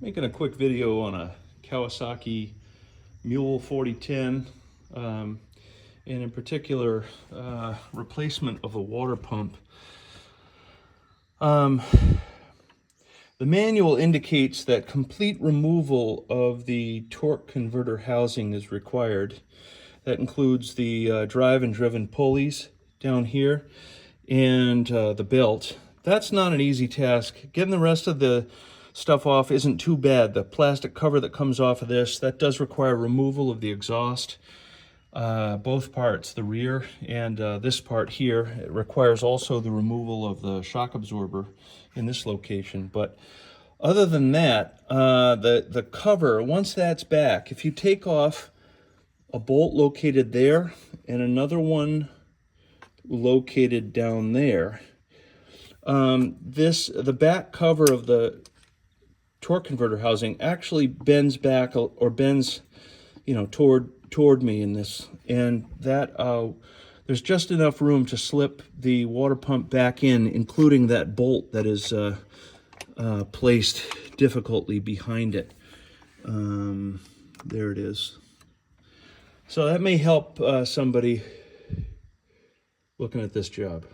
Making a quick video on a Kawasaki Mule 4010, and in particular replacement of a water pump. The manual indicates that complete removal of the torque converter housing is required. That includes the drive and driven pulleys down here and the belt. That's not an easy task. Getting the rest of the stuff off isn't too bad. The plastic cover that comes off of this, that does require removal of the exhaust. Both parts, the rear and this part here, it requires also the removal of the shock absorber in this location. But other than that, the cover, once that's back, if you take off a bolt located there and another one located down there, the back cover of the torque converter housing actually bends back or bends, toward me in this, and that there's just enough room to slip the water pump back in, including that bolt that is placed difficultly behind it. There it is. So that may help somebody looking at this job.